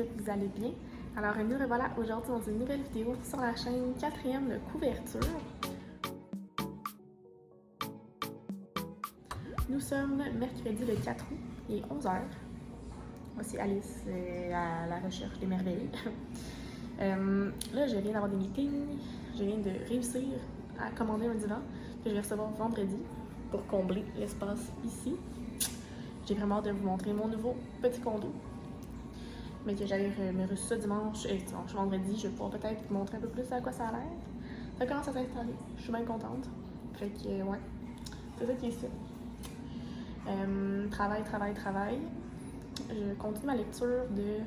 que vous allez bien. Alors nous revoilà aujourd'hui dans une nouvelle vidéo sur la chaîne 4e de couverture. Nous sommes mercredi le 4 août, il est 11h. Moi c'est Alice à la recherche des merveilles. Là je viens d'avoir des meetings, je viens de réussir à commander un divan que je vais recevoir vendredi pour combler l'espace ici. J'ai vraiment hâte de vous montrer mon nouveau petit condo. Mais que j'allais me reçu ça vendredi, je vais pouvoir peut-être vous montrer un peu plus à quoi ça a l'air. Ça commence à s'installer, je suis bien contente. Fait que ouais, c'est ça qui est ça. Travail. Je continue ma lecture de...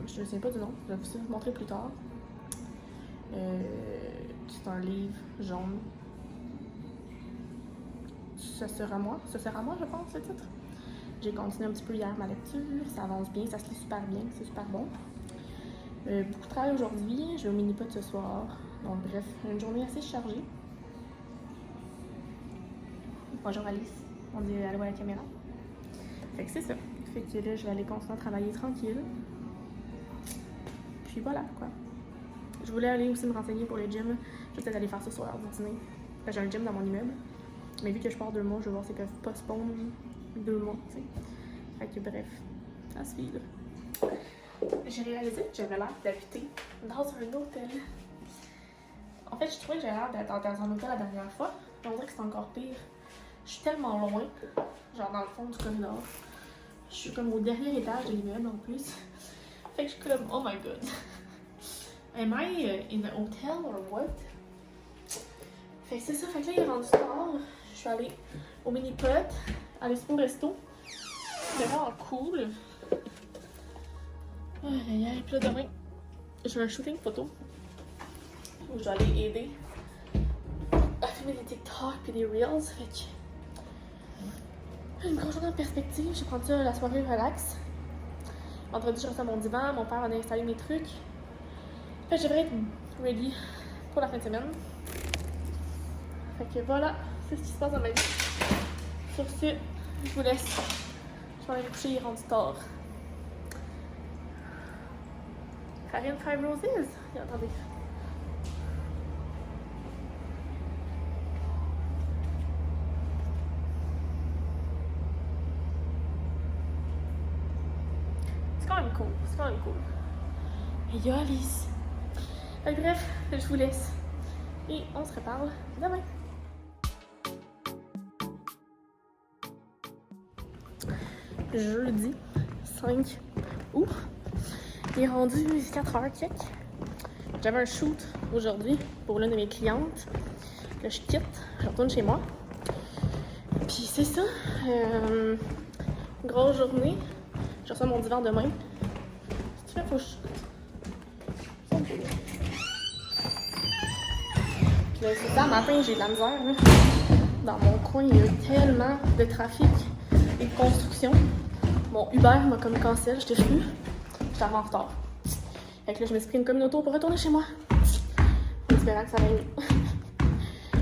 je ne sais pas du nom, je vais vous montrer plus tard. C'est un livre jaune. Ce sera moi, je pense, le titre. J'ai continué un petit peu hier ma lecture, ça avance bien, ça se lit super bien, c'est super bon. Beaucoup de travail aujourd'hui, je vais au mini-pot ce soir. Donc bref, une journée assez chargée. Bonjour Alice, on dit allô à la caméra. Fait que c'est ça. Fait que là, je vais aller continuer à travailler tranquille. Puis voilà, quoi. Je voulais aller aussi me renseigner pour le gym. Je vais peut-être aller faire ça sur l'heure du dîner. J'ai un gym dans mon immeuble. Mais vu que je pars 2 mois, je vais voir s'ils peuvent postpone 2 mois, tu sais. Fait que bref, à suivre. J'ai réalisé que j'avais l'air d'habiter dans un hôtel. En fait, je trouvais que j'avais l'air d'être dans un hôtel la dernière fois. Mais on dirait que c'est encore pire. Je suis tellement loin, genre dans le fond du corridor. Je suis comme au dernier étage de l'immeuble en plus. Fait que je suis comme, oh my god. Am I in a hotel or what? Fait que c'est ça, fait que là il est rendu tard. Je suis allée au mini-pot, aller au resto. C'était vraiment cool. Puis là demain, j'ai un shooting photo où je vais aller aider à filmer des TikTok et des Reels. Fait que une grosse journée en perspective, je vais prendre ça la soirée relax. Vendredi, je reçois mon divan, mon père va aller installer mes trucs. Fait que je devrais être ready pour la fin de semaine. Fait que voilà, c'est ce qui se passe dans ma vie. Sur ce, je vous laisse. Je vais aller me coucher, il est rendu tard. Karine 5 Roses? Attendez. C'est quand même cool. Et yo Alice. Bref, je vous laisse. Et on se reparle demain. Jeudi 5 août. Il est rendu 4h check. J'avais un shoot aujourd'hui pour l'une de mes clientes. Là, je quitte, je retourne chez moi. Puis c'est ça. Grosse journée. Je reçois mon divan demain. Si tu fais, faut que je... Puis là, c'est ça, matin, j'ai de la misère. Là. Dans mon coin, il y a eu tellement de trafic et de construction. Mon Uber m'a comme cancel, j'étais fou. J'étais en retard. Fait que là, je me suis pris une communauté pour retourner chez moi. En espérant que ça va mieux.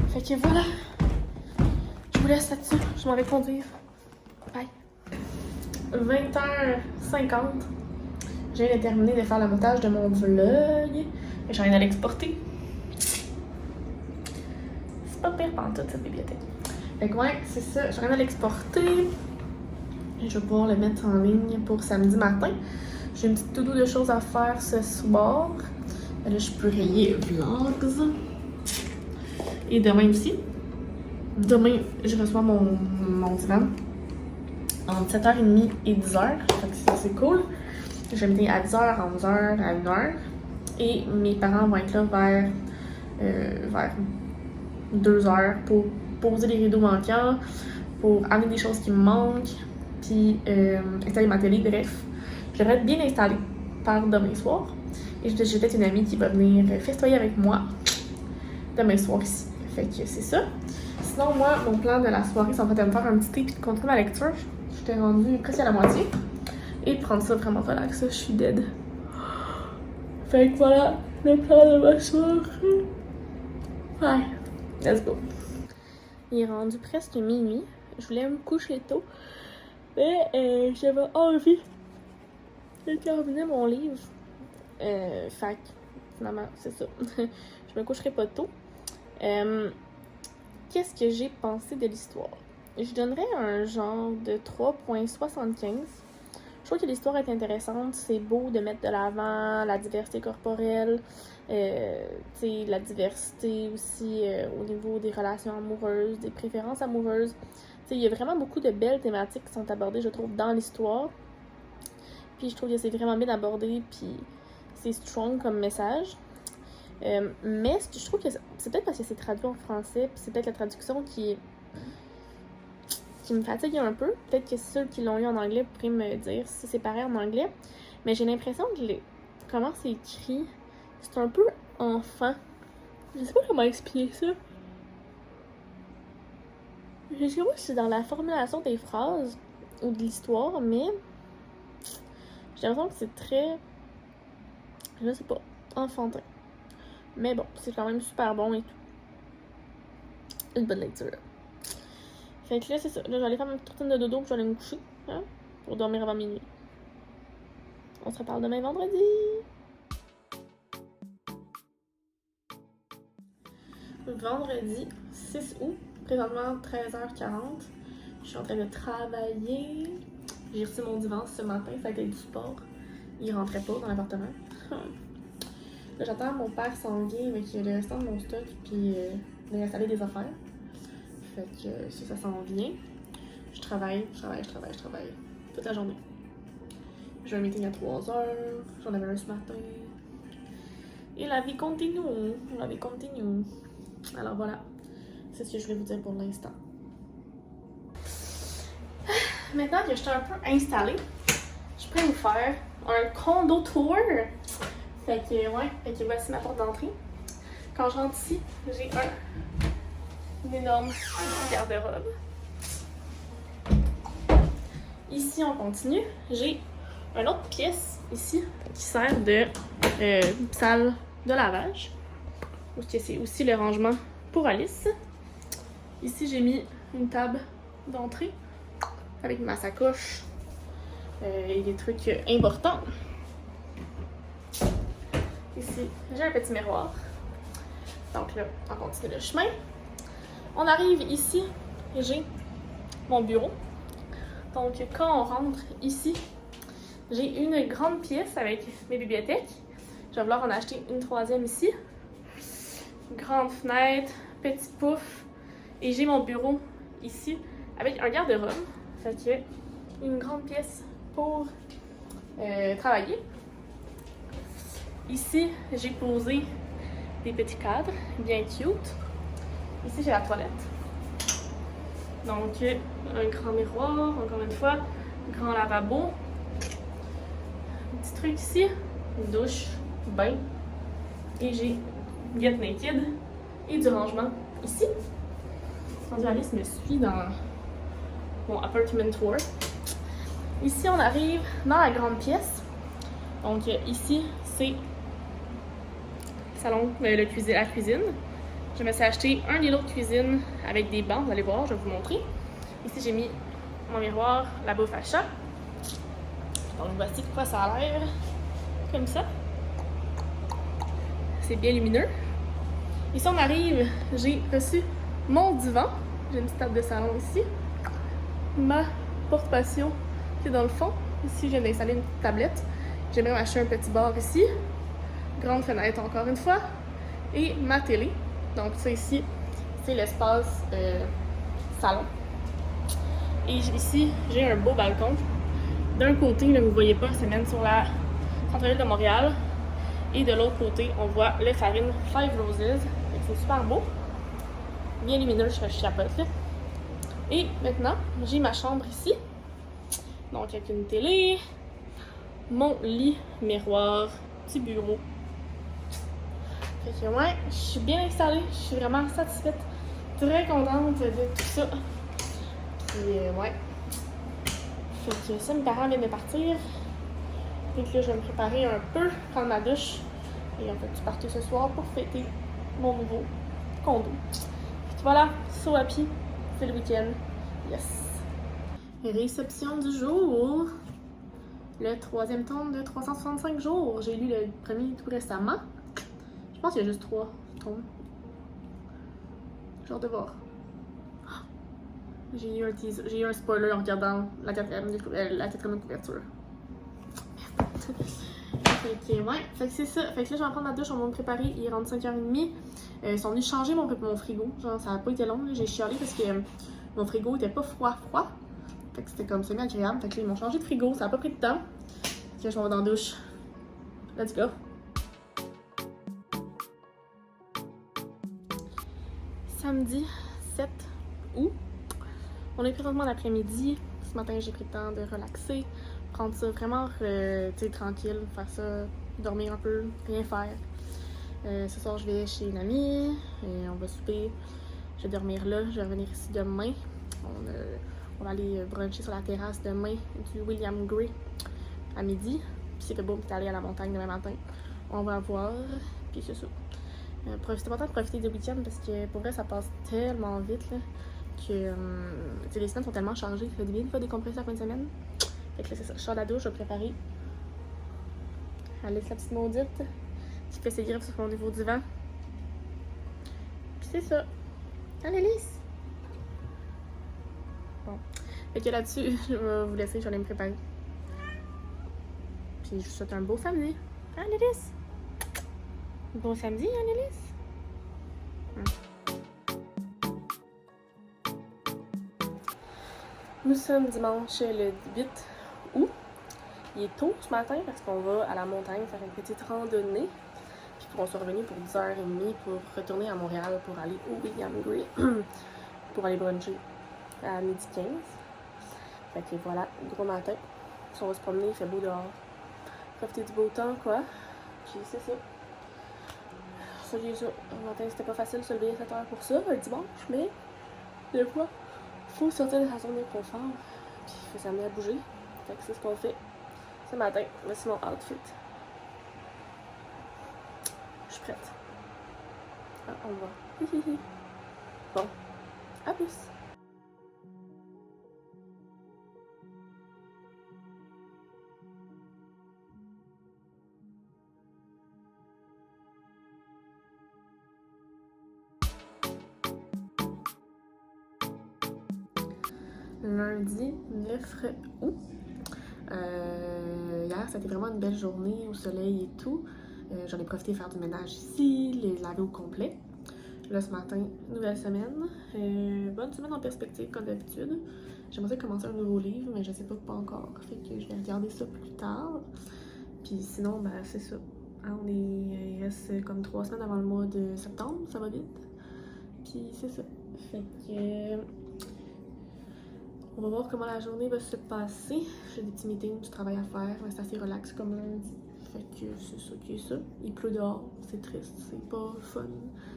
Fait que voilà. Je vous laisse là-dessus. Je m'en vais conduire. Bye. 20h50. Je viens de terminer de faire le montage de mon vlog. Et j'en viens de l'exporter. C'est pas pire pantoute cette bibliothèque. Fait que ouais, c'est ça. Je viens de l'exporter. Et je vais pouvoir le mettre en ligne pour samedi matin. J'ai une petite to-do de choses à faire ce soir. Là, je peux rayer vlogs. Et demain aussi. Demain, je reçois mon divan entre 7h30 et 10h. Fait que c'est cool. Je vais me à 10h, à 11h, à 1h. Et mes parents vont être là vers 2h pour poser les rideaux manquants, pour amener des choses qui me manquent, puis installer ma télé, bref. Je devrais être bien installée par demain soir. Et j'ai peut-être une amie qui va venir festoyer avec moi demain soir ici. Fait que c'est ça. Sinon, moi, mon plan de la soirée, ça va être de me faire un petit thé et de continuer ma lecture. J'étais rendue presque à la moitié. Et de prendre ça vraiment relax. Je suis dead. Fait que voilà le plan de ma soirée. Ouais, let's go. Il est rendu presque minuit. Je voulais me coucher tôt. Mais j'avais envie J'ai terminé mon livre. Fait finalement, c'est ça. Je me coucherai pas tôt. Qu'est-ce que j'ai pensé de l'histoire? Je donnerais un genre de 3,75. Je trouve que l'histoire est intéressante. C'est beau de mettre de l'avant la diversité corporelle, la diversité aussi au niveau des relations amoureuses, des préférences amoureuses. Il y a vraiment beaucoup de belles thématiques qui sont abordées, je trouve, dans l'histoire. Puis je trouve que c'est vraiment bien abordé, puis c'est strong comme message. Mais je trouve que c'est peut-être parce que c'est traduit en français, puis c'est peut-être la traduction qui me fatigue un peu. Peut-être que ceux qui l'ont eu en anglais pourraient me dire si c'est pareil en anglais. Mais j'ai l'impression que comment c'est écrit, c'est un peu enfant. Je sais pas comment expliquer ça. Je sais pas si c'est dans la formulation des phrases ou de l'histoire, mais j'ai l'impression que c'est très, je sais pas, enfantin. Mais bon, c'est quand même super bon et tout. Une bonne lecture. Fait que là, c'est ça. Là, je vais aller faire ma petite routine de dodo puis je vais aller me coucher. Hein, pour dormir avant minuit. On se reparle demain vendredi. Vendredi 6 août, présentement 13h40. Je suis en train de travailler. J'ai reçu mon divan ce matin, ça a été du sport. Il rentrait pas dans l'appartement. Là, j'attends mon père s'en vient avec le restant de mon stock puis d'installer des affaires. Fait que si ça s'en vient, je travaille toute la journée. J'ai un meeting à 3h, j'en avais un ce matin. Et la vie continue, Alors voilà, c'est ce que je voulais vous dire pour l'instant. Maintenant que je suis un peu installée, je pourrais vous faire un condo tour. Fait que voici ma porte d'entrée. Quand je rentre ici, j'ai une énorme garde-robe. Ici, on continue. J'ai une autre pièce ici qui sert de salle de lavage. C'est aussi le rangement pour Alice. Ici, j'ai mis une table d'entrée avec ma sacoche et des trucs importants. Ici, j'ai un petit miroir. Donc là, on continue le chemin. On arrive ici et j'ai mon bureau. Donc quand on rentre ici, j'ai une grande pièce avec mes bibliothèques. Je vais vouloir en acheter une troisième ici. Grande fenêtre, petit pouf. Et j'ai mon bureau ici avec un garde-robe. Fait que une grande pièce pour travailler. Ici, j'ai posé des petits cadres bien cute. Ici, j'ai la toilette. Donc, un grand miroir, encore une fois, un grand lavabo. Un petit truc ici, une douche, bain. Et j'ai Get Naked et du rangement ici. Quand Alice me suit dans mon apartment tour. Ici, on arrive dans la grande pièce. Donc, ici, c'est le salon, la cuisine. Je me suis acheté un îlot de cuisine avec des bancs, vous allez voir, je vais vous montrer. Ici, j'ai mis mon miroir, la bouffe à chat. Donc, voici de quoi ça a l'air. Comme ça. C'est bien lumineux. Ici, on arrive, j'ai reçu mon divan. J'ai une petite table de salon ici. Ma porte-patio qui est dans le fond. Ici, je viens d'installer une petite tablette. J'aimerais m'acheter un petit bar ici. Grande fenêtre encore une fois. Et ma télé. Donc ça ici, c'est l'espace salon. Et ici, j'ai un beau balcon. D'un côté, là, vous ne voyez pas, ça mène sur la centre-ville de Montréal. Et de l'autre côté, on voit le Farine Five Roses. C'est super beau. Bien lumineux, je chapote là. Et maintenant, j'ai ma chambre ici. Donc avec une télé, mon lit, miroir, petit bureau. Fait que ouais, je suis bien installée, je suis vraiment satisfaite, très contente de tout ça. Puis ouais. Fait que ça, mes parents viennent de partir. Fait que là, je vais me préparer un peu, prendre ma douche. Et on fait partir ce soir pour fêter mon nouveau condo. Fait que voilà, so happy, c'est le week-end. Yes! Réception du jour. le troisième tome de 365 jours. J'ai lu le premier tout récemment. Je pense qu'il y a juste 3 tomes. J'ai hâte de voir. J'ai eu un teaser, j'ai eu un spoiler en regardant la quatrième couverture. Ok, ouais. Fait que c'est ça. Fait que là, je vais en prendre ma douche, on va me préparer. Il rentre 5h30. Ils sont venus changer mon frigo. Genre, ça a pas été long. J'ai chialé parce que mon frigo était pas froid. Fait que c'était comme semi-agréable. Fait que là, ils m'ont changé de frigo. Ça a pas pris de temps. Fait que je m'en vais dans la douche. Let's go. Samedi 7 août. On est présentement l'après-midi. Ce matin, j'ai pris le temps de relaxer, prendre ça vraiment tranquille, faire ça, dormir un peu, rien faire. Ce soir, je vais chez une amie, on va souper, je vais dormir là, je vais revenir ici demain. On va aller bruncher sur la terrasse demain du William Gray à midi. Puis c'est que beau, puis aller à la montagne demain matin. On va voir, puis c'est ça. C'est important de profiter du week-end parce que pour vrai, ça passe tellement vite là, que les semaines sont tellement chargées. Ça fait du bien de faire décompresser la fin de semaine. Fait que là, c'est ça. Je sors de la douche, je vais préparer. Elle laisse la petite maudite qui fait ses griffes sur mon niveau du vent. Puis c'est ça. Allez, Lise! Bon. Fait que là-dessus, je vais vous laisser, je vais aller me préparer. Puis je vous souhaite un beau samedi. Allez, Lise! Bon samedi, Annelise! Nous sommes dimanche le 8 août. Il est tôt ce matin parce qu'on va à la montagne faire une petite randonnée. Puis on se revenir pour 10h30 pour retourner à Montréal pour aller au William Gray pour aller bruncher à 12h15. Fait que voilà, gros matin. Si on va se promener, il fait beau dehors. Profiter du beau temps, quoi. Puis c'est ça. Ça, j'ai ça. Le matin, c'était pas facile de se lever à 7h pour ça, un dimanche, mais des fois, faut sortir de sa zone de confort. Puis il faut s'amener à bouger. Fait que c'est ce qu'on fait ce matin. Voici mon outfit. Je suis prête. Ah, on va. Bon, à plus. Lundi 9 août. Hier, ça a été vraiment une belle journée au soleil et tout. J'en ai profité de faire du ménage ici, les laver au complet. Là, ce matin, nouvelle semaine. Bonne semaine en perspective, comme d'habitude. J'aimerais commencer un nouveau livre, mais je sais pas encore. Fait que je vais regarder ça plus tard. Puis sinon, ben, c'est ça. Hein, il reste comme 3 semaines avant le mois de septembre, ça va vite. Puis c'est ça. Fait que... on va voir comment la journée va se passer. J'ai des petits meetings, du travail à faire, mais c'est assez relax comme lundi. Fait que c'est ça qui est ça. Il pleut dehors, c'est triste, c'est pas fun.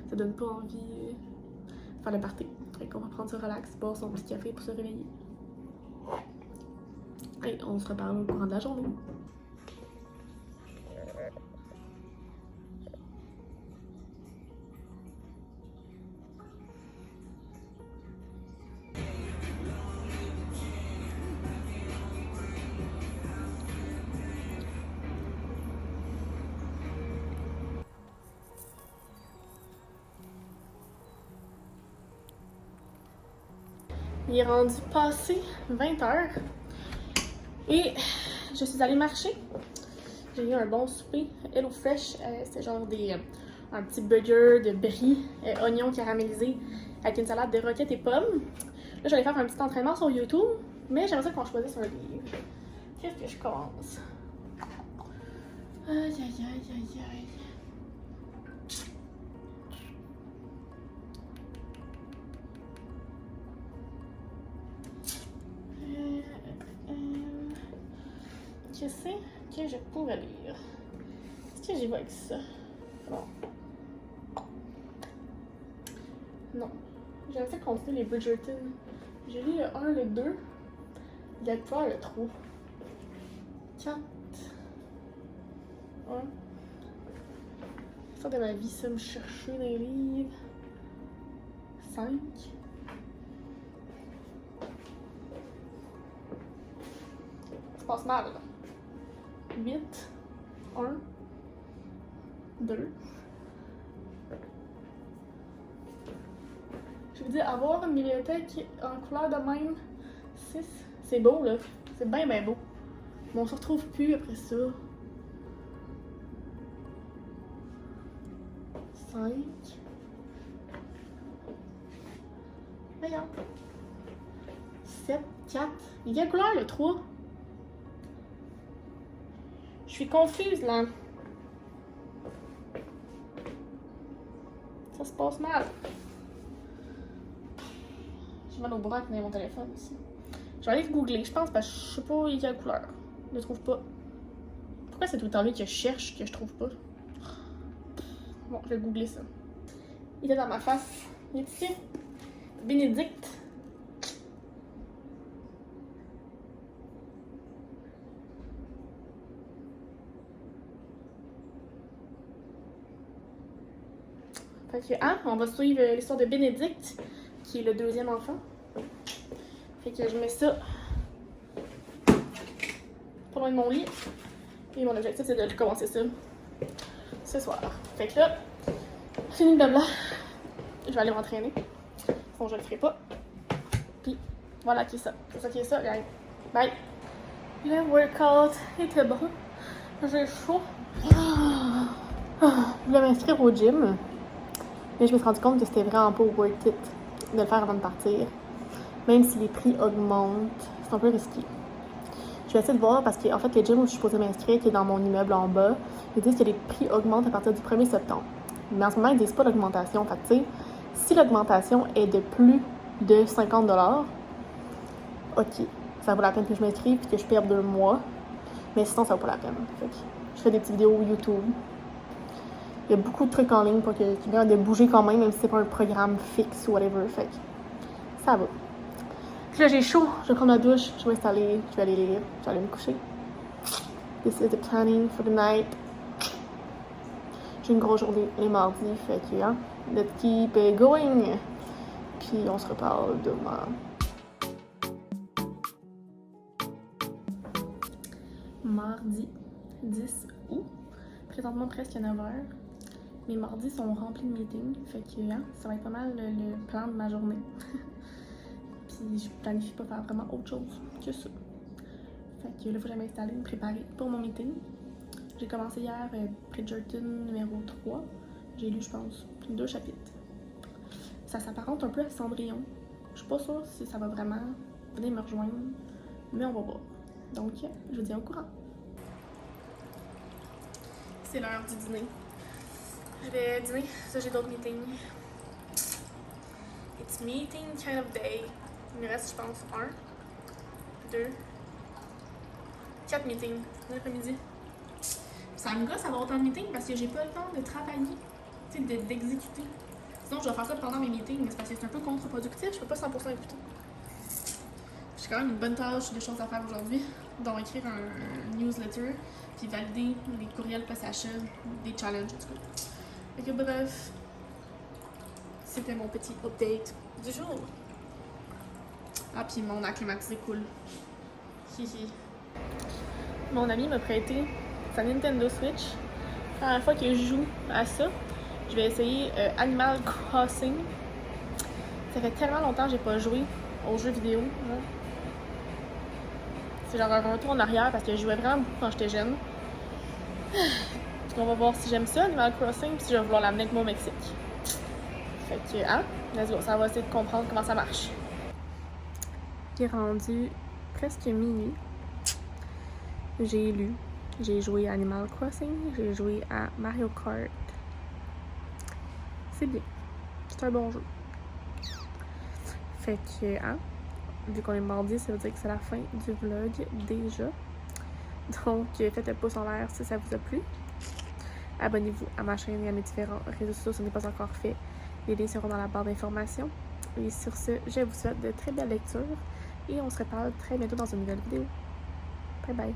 Ça donne pas envie de faire le party. Fait qu'on va prendre ça relax, boire son petit café pour se réveiller. Et on se reparle au courant de la journée. Il est rendu passé 20h et je suis allée marcher. J'ai eu un bon souper. Hello Fresh, c'était genre un petit burger de brie, oignons caramélisés avec une salade de roquettes et pommes. Là, j'allais faire un petit entraînement sur YouTube, mais j'aimerais ça qu'on choisisse un livre. Qu'est-ce que je commence? Aïe, aïe, aïe, aïe, aïe. Qu'est-ce que je pourrais lire? Est-ce que j'y vais avec ça? Bon. Non. J'aimerais ça continuer les Bridgerton. J'ai lu le 1, le 2. Il y a quoi le 3? 4. 1. Ça de ma vie, ça me chercher dans les livres. 5. Ça passe mal, là. 8. 1, 2. Je veux dire, avoir une bibliothèque en couleur de même, 6, c'est beau là. C'est bien beau. Mais on se retrouve plus après ça. 5. Regarde. 7, 4. Il y a quelle couleur le 3? Je suis confuse là. Ça se passe mal. J'ai mal au bras avec mon téléphone ici. Je vais aller googler, je pense, parce que je sais pas il y a quelle couleur. Je le trouve pas. Pourquoi c'est tout le temps lui que je cherche que je trouve pas? Bon, je vais googler ça. Il est dans ma face. Il est ici. Bénédicte. Fait que, on va suivre l'histoire de Bénédicte, qui est le deuxième enfant. Fait que je mets ça pas loin de mon lit. Et mon objectif, c'est de commencer ça ce soir. Fait que là, fini le blabla. Je vais aller m'entraîner. Sinon, je le ferai pas. Puis, voilà qui est ça. C'est ça qui est ça, guys. Bye! Le workout était bon. J'ai chaud. Je voulais m'inscrire au gym. Mais je me suis rendu compte que c'était vraiment pas worth it de le faire avant de partir. Même si les prix augmentent, c'est un peu risqué. Je vais essayer de voir parce qu'en fait, le gym où je suis supposée m'inscrire, qui est dans mon immeuble en bas, ils disent que les prix augmentent à partir du 1er septembre. Mais en ce moment, ils disent pas l'augmentation. Fait que, tu sais, si l'augmentation est de plus de 50 $, ok, ça vaut la peine que je m'inscrive et que je perde 2 mois. Mais sinon, ça vaut pas la peine. Fait que je fais des petites vidéos YouTube. Il y a beaucoup de trucs en ligne pour que tu aies de bouger quand même si c'est pas un programme fixe ou whatever. Fait que ça va. Puis là, j'ai chaud. Je vais prendre ma douche. Je vais m'installer. Je vais aller lire. Je vais aller me coucher. This is the planning for the night. J'ai une grosse journée les mardis. Fait que, let's keep it going. Puis on se reparle demain. Mardi 10 août. Présentement presque 9h. Mes mardis sont remplis de meetings, fait que ça va être pas mal le plan de ma journée. Puis je planifie pas faire vraiment autre chose que ça. Fait que là, faut que j'aille m'installer, me préparer pour mon meeting. J'ai commencé hier Bridgerton numéro 3. J'ai lu, je pense, 2 chapitres. Ça s'apparente un peu à Cendrillon. Je suis pas sûre si ça va vraiment venir me rejoindre, mais on va voir. Donc, je vous dis au courant. C'est l'heure du dîner. Je vais dîner, ça j'ai d'autres meetings. It's meeting kind of day. Il me reste, je pense, 1, 2, 4 meetings l'après-midi. Ça me gosse d'avoir autant de meetings parce que j'ai pas le temps de travailler, tu sais, d'exécuter. Sinon, je vais faire ça pendant mes meetings, mais c'est parce que c'est un peu contre-productif, je peux pas 100% écouter. J'ai quand même une bonne tâche de choses à faire aujourd'hui, dont écrire un newsletter, puis valider les courriels PSHA, des challenges, en tout cas. Fait que bref, c'était mon petit update du jour. Ah, puis mon air climatisé cool. Hihi. Mon ami m'a prêté sa Nintendo Switch. La première fois que je joue à ça, je vais essayer Animal Crossing. Ça fait tellement longtemps que j'ai pas joué aux jeux vidéo. Hein. C'est genre un retour en arrière parce que je jouais vraiment beaucoup quand j'étais jeune. On va voir si j'aime ça, Animal Crossing, puis si je vais vouloir l'amener avec moi au Mexique. Fait que, let's go, ça va essayer de comprendre comment ça marche. J'ai rendu presque minuit. J'ai lu, j'ai joué à Animal Crossing, j'ai joué à Mario Kart. C'est bien, c'est un bon jeu. Fait que, vu qu'on est mardi, ça veut dire que c'est la fin du vlog déjà. Donc, faites un pouce en l'air si ça vous a plu. Abonnez-vous à ma chaîne et à mes différents réseaux sociaux si ce n'est pas encore fait. Les liens seront dans la barre d'informations. Et sur ce, je vous souhaite de très belles lectures et on se reparle très bientôt dans une nouvelle vidéo. Bye bye!